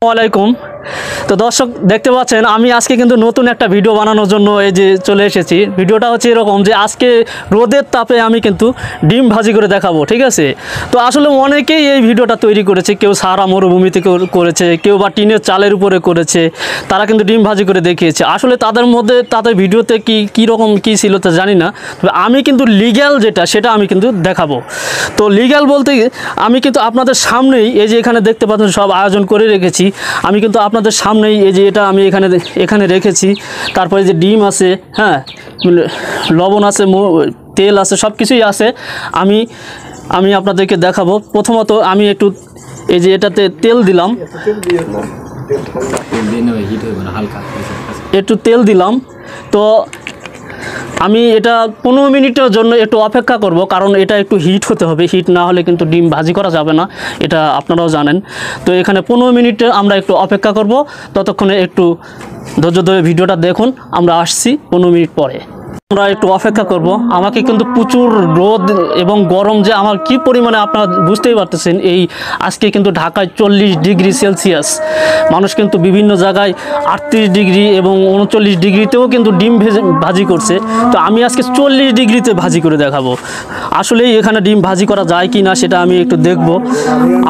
আসসালামাইকুম। তো দর্শক দেখতে পাচ্ছেন আমি আজকে কিন্তু নতুন একটা ভিডিও বানানোর জন্য এই যে চলে এসেছি। ভিডিওটা হচ্ছে এরকম যে আজকে রোদের তাপে আমি কিন্তু ডিম ভাজি করে দেখাবো, ঠিক আছে। তো আসলে অনেকেই এই ভিডিওটা তৈরি করেছে, কেউ সাহারা মরুভূমিতে করেছে, কেউ বা টিনের চালের উপরে করেছে, তারা কিন্তু ডিম ভাজি করে দেখিয়েছে। আসলে তাদের মধ্যে তাদের ভিডিওতে কী রকম কী ছিল তা জানি না, তবে আমি কিন্তু লিগ্যাল যেটা সেটা আমি কিন্তু দেখাবো। তো লিগ্যাল বলতে আমি কিন্তু আপনাদের সামনেই এই যে এখানে দেখতে পাচ্ছেন সব আয়োজন করে রেখেছি। আমি কিন্তু আপনাদের সামনেই এই যে এটা আমি এখানে রেখেছি। তারপরে যে ডিম আছে, হ্যাঁ, লবণ আছে, তেল আছে, সব কিছুই আছে। আমি আপনাদেরকে দেখাবো। প্রথমত আমি একটু এই যে এটাতে তেল দিলাম, একটু তেল দিলাম। তো আমি এটা 15 মিনিটের জন্য একটু অপেক্ষা করব, কারণ এটা একটু হিট হতে হবে। হিট না হলে কিন্তু ডিম ভাজি করা যাবে না, এটা আপনারাও জানেন। তো এখানে 15 মিনিট আমরা একটু অপেক্ষা করব। ততক্ষণে একটু ধৈর্য ধরে ভিডিওটা দেখুন। আমরা আসছি 15 মিনিট পরে। আমরা একটু অপেক্ষা করব। আমাকে কিন্তু প্রচুর রোদ এবং গরম যে আমার কি পরিমাণে আপনারা বুঝতেই পারতেছেন। এই আজকে কিন্তু ঢাকায় 40 ডিগ্রি সেলসিয়াস, মানুষ কিন্তু বিভিন্ন জায়গায় 38 ডিগ্রি এবং 39 ডিগ্রিতেও কিন্তু ডিম ভাজি করছে। তো আমি আজকে 40 ডিগ্রিতে ভাজি করে দেখাবো। আসলেই এখানে ডিম ভাজি করা যায় কি না সেটা আমি একটু দেখব।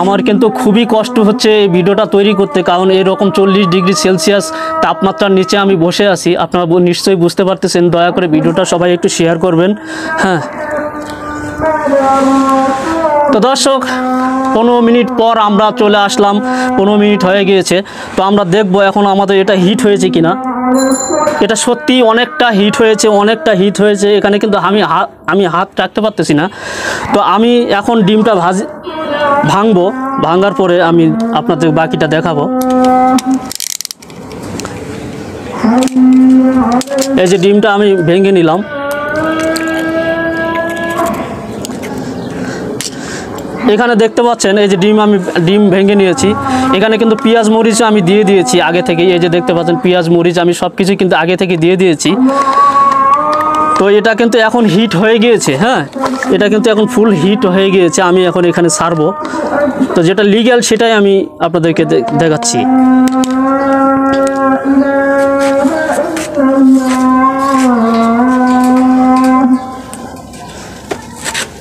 আমার কিন্তু খুবই কষ্ট হচ্ছে এই ভিডিওটা তৈরি করতে, কারণ এরকম 40 ডিগ্রি সেলসিয়াস তাপমাত্রার নিচে আমি বসে আছি। আপনারা নিশ্চয়ই বুঝতে পারতেছেন। দয়া করে ভিডিওটা সবাই একটু শেয়ার করবেন। হ্যাঁ, তো দর্শক 15 মিনিট পর আমরা চলে আসলাম। 15 মিনিট হয়ে গিয়েছে। তো আমরা দেখব এখন আমাদের এটা হিট হয়েছে কিনা। এটা সত্যি অনেকটা হিট হয়েছে, অনেকটা হিট হয়েছে। এখানে কিন্তু আমি হাত রাখতে পারতেছি না। তো আমি এখন ডিমটা ভাঙবো। ভাঙার পরে আমি আপনাদের বাকিটা দেখাবো। এই যে ডিমটা আমি ভেঙে নিলাম। এখানে দেখতে পাচ্ছেন এই যে ডিম ভেঙে নিয়েছি। এখানে কিন্তু পেঁয়াজ মরিচ আমি দিয়ে দিয়েছি আগে থেকেই। এই যে দেখতে পাচ্ছেন পেঁয়াজ মরিচ আমি সব কিছু কিন্তু আগে থেকে দিয়ে দিয়েছি। তো এটা কিন্তু এখন হিট হয়ে গিয়েছে। হ্যাঁ, এটা কিন্তু এখন ফুল হিট হয়ে গিয়েছে। আমি এখন এখানে ছাড়বো। তো যেটা লিগ্যাল সেটাই আমি আপনাদেরকে দেখাচ্ছি।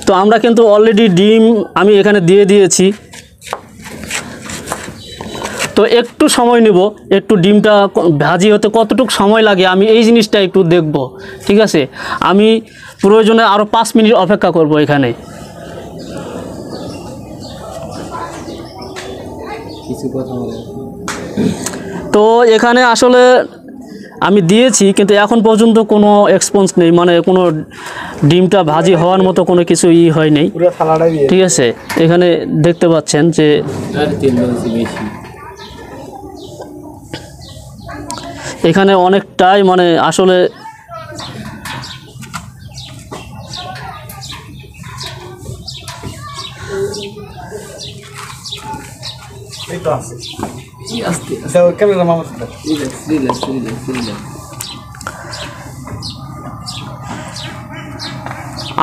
তো আমরা কিন্তু অলরেডি ডিম আমি এখানে দিয়ে দিয়েছি। তো একটু সময় নেব, একটু ডিমটা ভাজি হতে কতটুকু সময় লাগে আমি এই জিনিসটা একটু দেখব, ঠিক আছে। আমি প্রয়োজনে আরও 5 মিনিট অপেক্ষা করব এখানে। তো এখানে আসলে আমি দিয়েছি, কিন্তু এখন পর্যন্ত কোনো এক্সপেন্স নেই, মানে কোনো ডিমটা ভাজি হওয়ার মতো কোনো কিছু হয় নেই, ঠিক আছে। এখানে দেখতে পাচ্ছেন যে এখানে অনেকটাই মানে আসলে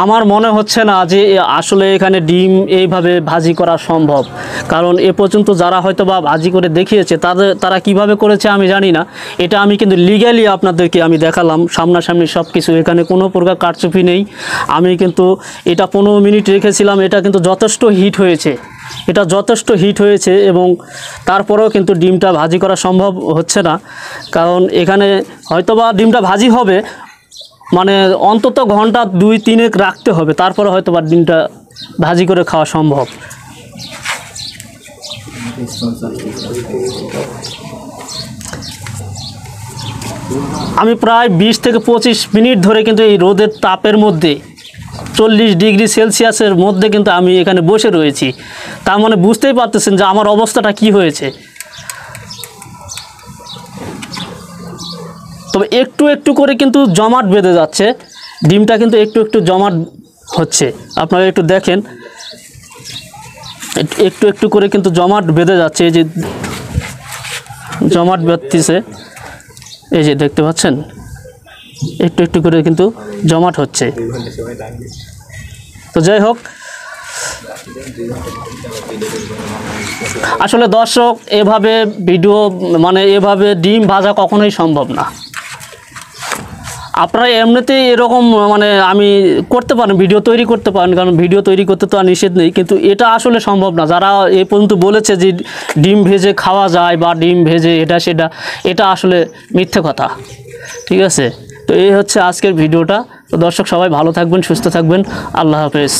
আমার মনে হচ্ছে না যে আসলে এখানে ডিম এইভাবে ভাজি করা সম্ভব। কারণ এ পর্যন্ত যারা হয়তো বা ভাজি করে দেখিয়েছে তারা কিভাবে করেছে আমি জানি না। এটা আমি কিন্তু লিগ্যালি আপনাদেরকে আমি দেখালাম সামনাসামনি সব কিছু। এখানে কোনো প্রকার কারচুপি নেই। আমি কিন্তু এটা 15 মিনিট রেখেছিলাম। এটা কিন্তু যথেষ্ট হিট হয়েছে, এটা যথেষ্ট হিট হয়েছে এবং তারপরেও কিন্তু ডিমটা ভাজি করা সম্ভব হচ্ছে না। কারণ এখানে হয়তোবা ডিমটা ভাজি হবে, মানে অন্তত ঘন্টা 2-3 রাখতে হবে, তারপরে হয়তোবা ডিমটা ভাজি করে খাওয়া সম্ভব। আমি প্রায় 20 থেকে 25 মিনিট ধরে কিন্তু এই রোদের তাপের মধ্যে 40 ডিগ্রি সেলসিয়াসের মধ্যে কিন্তু আমি এখানে বসে রয়েছি। তার মানে বুঝতেই পারতেছেন যে আমার অবস্থাটা কি হয়েছে। তবে একটু একটু করে কিন্তু জমাট বেঁধে যাচ্ছে, ডিমটা কিন্তু একটু একটু জমাট হচ্ছে। আপনারা একটু দেখেন, একটু একটু করে কিন্তু জমাট বেঁধে যাচ্ছে। এই যে জমাট বেঁধতেছে, এই যে দেখতে পাচ্ছেন একটু একটু করে কিন্তু জমাট হচ্ছে। তো যাই হোক, আসলে দর্শক এভাবে ভিডিও মানে এভাবে ডিম ভাজা কখনোই সম্ভব না। আপনারা এমনিতেই এরকম মানে আমি করতে পারেন, ভিডিও তৈরি করতে পারেন, কারণ ভিডিও তৈরি করতে তো আর নিষেধ নেই, কিন্তু এটা আসলে সম্ভব না। যারা এ পর্যন্ত বলেছে যে ডিম ভেজে খাওয়া যায় বা ডিম ভেজে এটা সেটা, এটা আসলে মিথ্যে কথা। ঠিক আছে, তো এই হচ্ছে আজকের ভিডিওটা। তো দর্শক সবাই ভালো থাকবেন, সুস্থ থাকবেন, আল্লাহ হাফেজ।